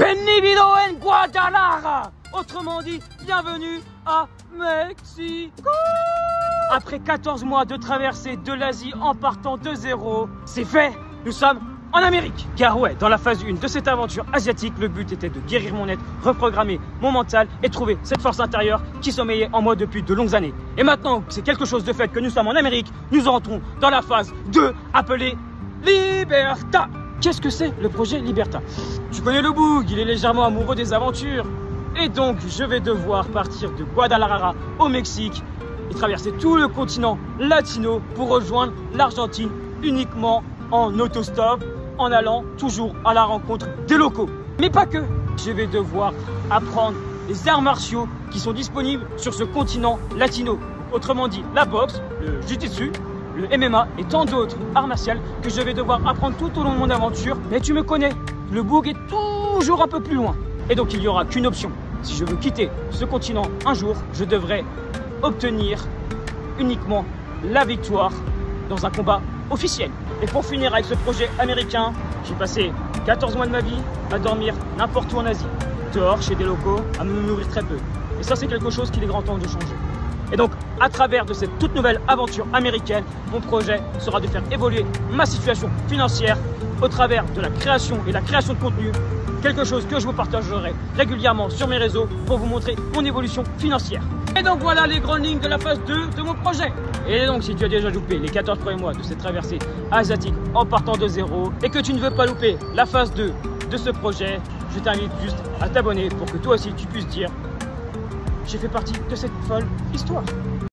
Bienvenido en Guadalajara. Autrement dit, bienvenue à Mexico. Après 14 mois de traversée de l'Asie en partant de zéro, c'est fait, nous sommes en Amérique. Car ouais, dans la phase 1 de cette aventure asiatique, le but était de guérir mon être, reprogrammer mon mental et trouver cette force intérieure qui sommeillait en moi depuis de longues années. Et maintenant que c'est quelque chose de fait que nous sommes en Amérique, nous entrons dans la phase 2 appelée Liberta. Qu'est-ce que c'est le projet Liberta? Tu connais le boug, il est légèrement amoureux des aventures. Et donc je vais devoir partir de Guadalajara au Mexique et traverser tout le continent latino pour rejoindre l'Argentine uniquement en autostop, en allant toujours à la rencontre des locaux. Mais pas que, je vais devoir apprendre les arts martiaux qui sont disponibles sur ce continent latino. Autrement dit, la boxe, le jiu-jitsu, le MMA et tant d'autres arts martiaux que je vais devoir apprendre tout au long de mon aventure. Mais tu me connais, le boug est toujours un peu plus loin. Et donc il n'y aura qu'une option. Si je veux quitter ce continent un jour, je devrais obtenir uniquement la victoire dans un combat officiel. Et pour finir avec ce projet américain, j'ai passé 14 mois de ma vie à dormir n'importe où en Asie, dehors chez des locaux, à me nourrir très peu. Et ça, c'est quelque chose qu'il est grand temps de changer. Et donc, à travers de cette toute nouvelle aventure américaine, mon projet sera de faire évoluer ma situation financière au travers de la création et la création de contenu, quelque chose que je vous partagerai régulièrement sur mes réseaux pour vous montrer mon évolution financière. Et donc voilà les grandes lignes de la phase 2 de mon projet. Et donc si tu as déjà loupé les 14 premiers mois de cette traversée asiatique en partant de zéro et que tu ne veux pas louper la phase 2 de ce projet, je t'invite juste à t'abonner pour que toi aussi tu puisses dire j'ai fait partie de cette folle histoire.